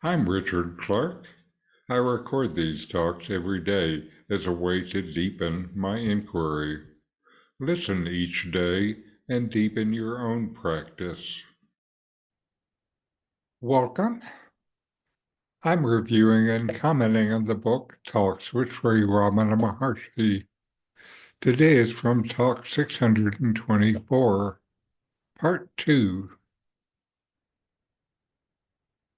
I'm Richard Clarke. I record these talks every day as a way to deepen my inquiry. Listen each day and deepen your own practice. Welcome. I'm reviewing and commenting on the book Talks with Sri Ramana Maharshi. Today is from Talk 624, Part 2.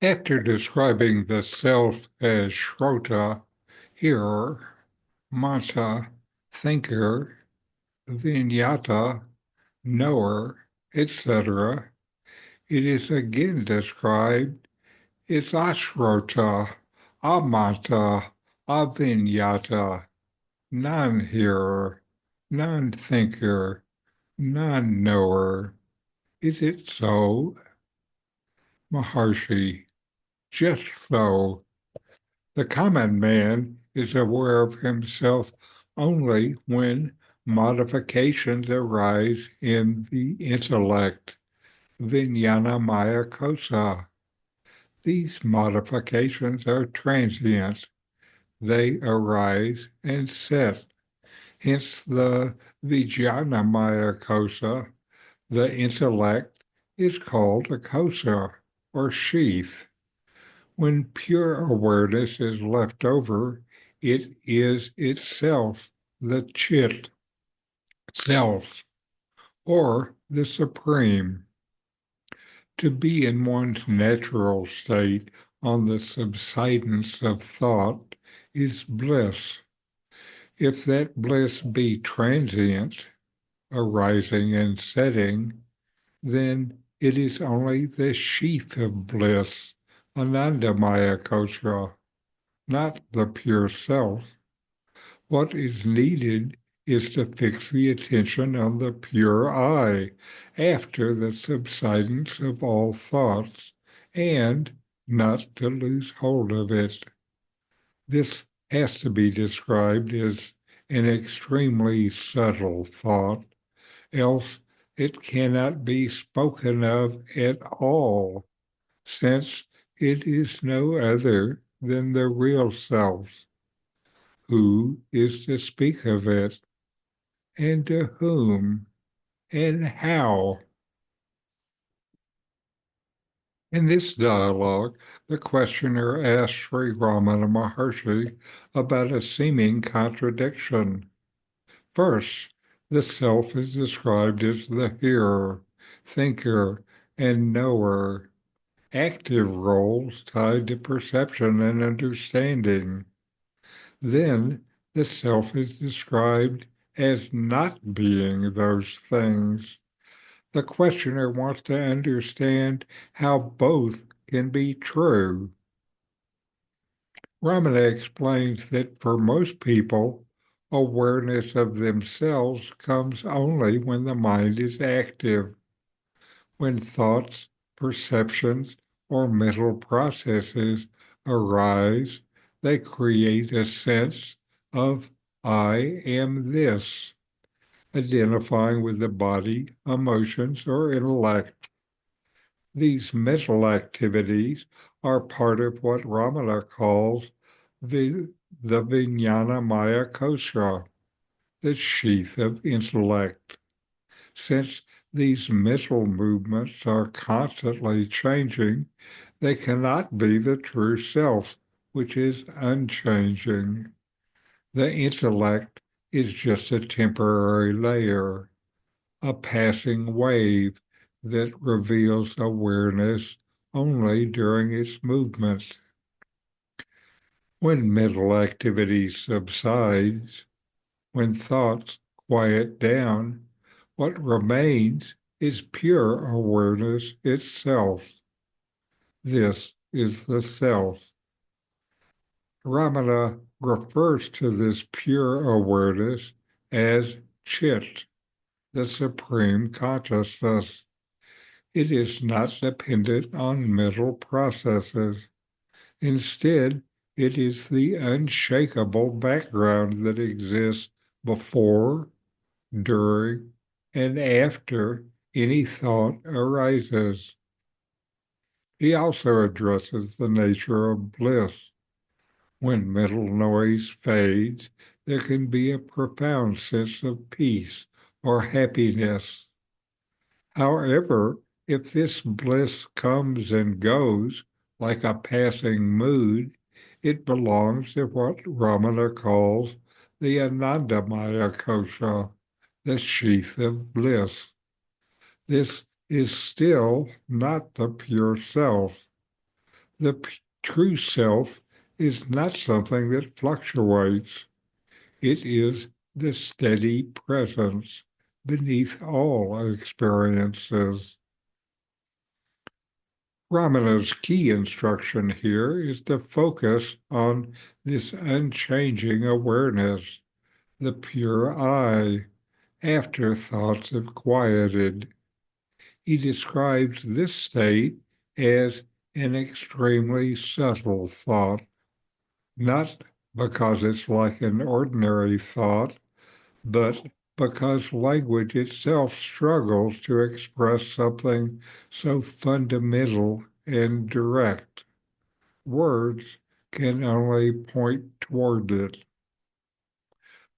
After describing the self as Shrota, hearer, Mata, thinker, Vinyata, knower, etc., it is again described as Ashrota, Amata, Avinyata, non-hearer, non-thinker, non-knower. Is it so? Maharshi, just so. The common man is aware of himself only when modifications arise in the intellect, vijnana maya kosa. These modifications are transient. They arise and set. Hence the vijnana maya kosa, the intellect, is called a kosa or sheath. When pure awareness is left over, it is itself the chit, self, or the supreme. To be in one's natural state on the subsidence of thought is bliss. If that bliss be transient, arising and setting, then it is only the sheath of bliss, Anandamaya Kosha, not the pure self. What is needed is to fix the attention on the pure I after the subsidence of all thoughts and not to lose hold of it. This has to be described as an extremely subtle thought, else it cannot be spoken of at all, since it is no other than the real self. Who is to speak of it, and to whom, and how? In this dialogue, the questioner asks Sri Ramana Maharshi about a seeming contradiction. First, the self is described as the hearer, thinker, and knower, active roles tied to perception and understanding. Then the self is described as not being those things. The questioner wants to understand how both can be true. Ramana explains that for most people, awareness of themselves comes only when the mind is active, when thoughts, perceptions, or mental processes arise. They create a sense of I am this, identifying with the body, emotions, or intellect. These mental activities are part of what Ramana calls the Vijnana Maya Kosha, the sheath of intellect. Since these mental movements are constantly changing, they cannot be the true self, which is unchanging. The intellect is just a temporary layer, a passing wave that reveals awareness only during its movement. When mental activity subsides, when thoughts quiet down, what remains is pure awareness itself. This is the self. Ramana refers to this pure awareness as Chit, the supreme consciousness. It is not dependent on mental processes. Instead, it is the unshakable background that exists before, during, and after any thought arises. He also addresses the nature of bliss. When mental noise fades, there can be a profound sense of peace or happiness. However, if this bliss comes and goes like a passing mood, it belongs to what Ramana calls the Anandamaya kosha, the sheath of bliss. This is still not the pure self. The true self is not something that fluctuates. It is the steady presence beneath all experiences. Ramana's key instruction here is to focus on this unchanging awareness, the pure I, after thoughts have quieted. He describes this state as an extremely subtle thought, not because it's like an ordinary thought, but because language itself struggles to express something so fundamental and direct. Words can only point toward it.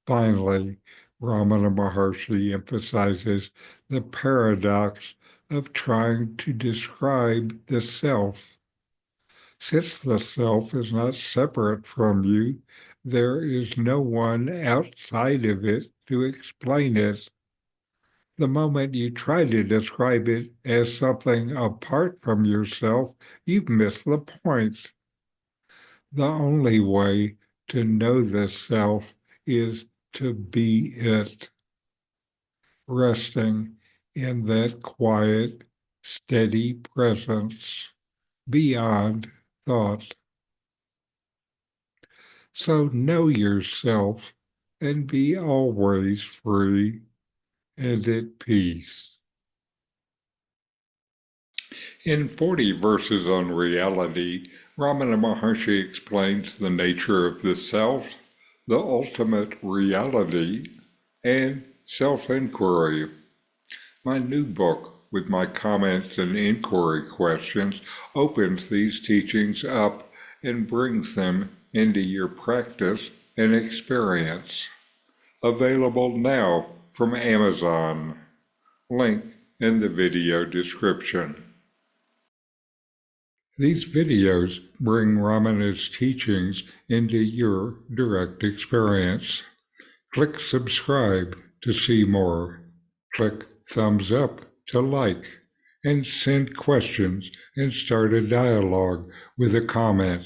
Finally, Ramana Maharshi emphasizes the paradox of trying to describe the self. Since the self is not separate from you, there is no one outside of it to explain it. The moment you try to describe it as something apart from yourself, you've missed the point. The only way to know the self is to be it, resting in that quiet, steady presence beyond thought. So know yourself and be always free and at peace. In 40 Verses on Reality, Ramana Maharshi explains the nature of the self, the ultimate reality, and self-inquiry. My new book, with my comments and inquiry questions, opens these teachings up and brings them into your practice and experience. Available now from Amazon. Link in the video description. These videos bring Ramana's teachings into your direct experience. Click subscribe to see more. Click thumbs up to like, and send questions and start a dialogue with a comment.